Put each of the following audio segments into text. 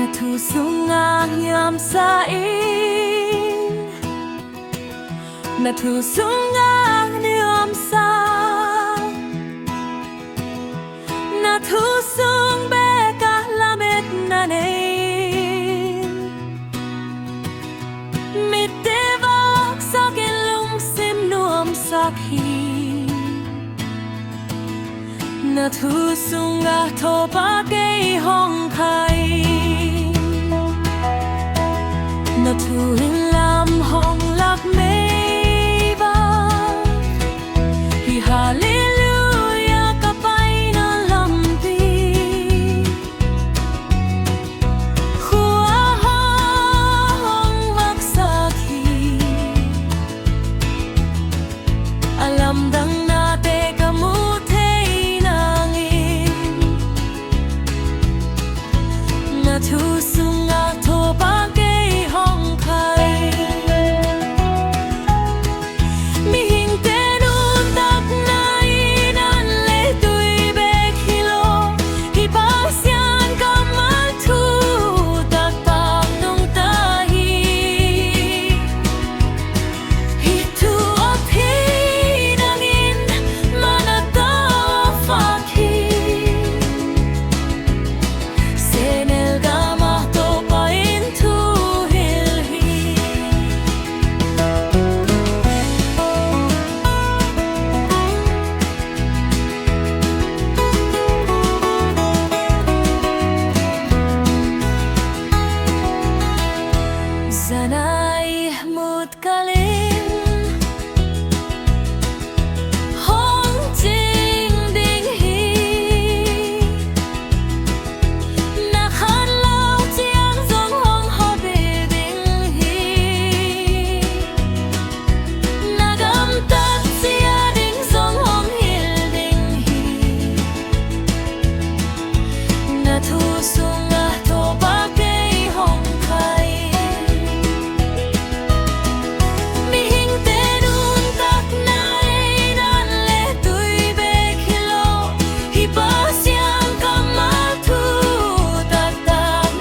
Thu Sung nuamsa Thu Sung nuamsa Thu Sung beka lametna Mitte vaksak lungsim nuamsa Thu Sung Topa hong khai thu lam hong lạc meivak hi hallelujah ka paina lampi khua hong vaksak lamdang nate kamu theihna'ng Thu Sung Topa Mihingte nuntakna hilo Pasian kammal thu-tak nungta theihna'ng vaak Sehnel Topa thu hilh ihmut kalin hong cing ding na khanlawh chiang zong hong hobi ding nagamtat sia ding zong hong hilh ding Thu Sung Topa hong khai Mihingte nuntakna hilo Pasian kammal thu-tak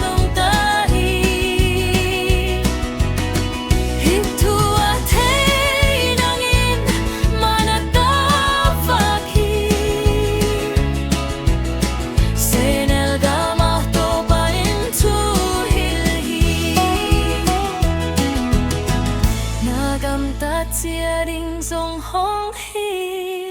nungta theihna'ng vaak Sehnel Topa thu hilh nagamtat sia ding zong hong hilh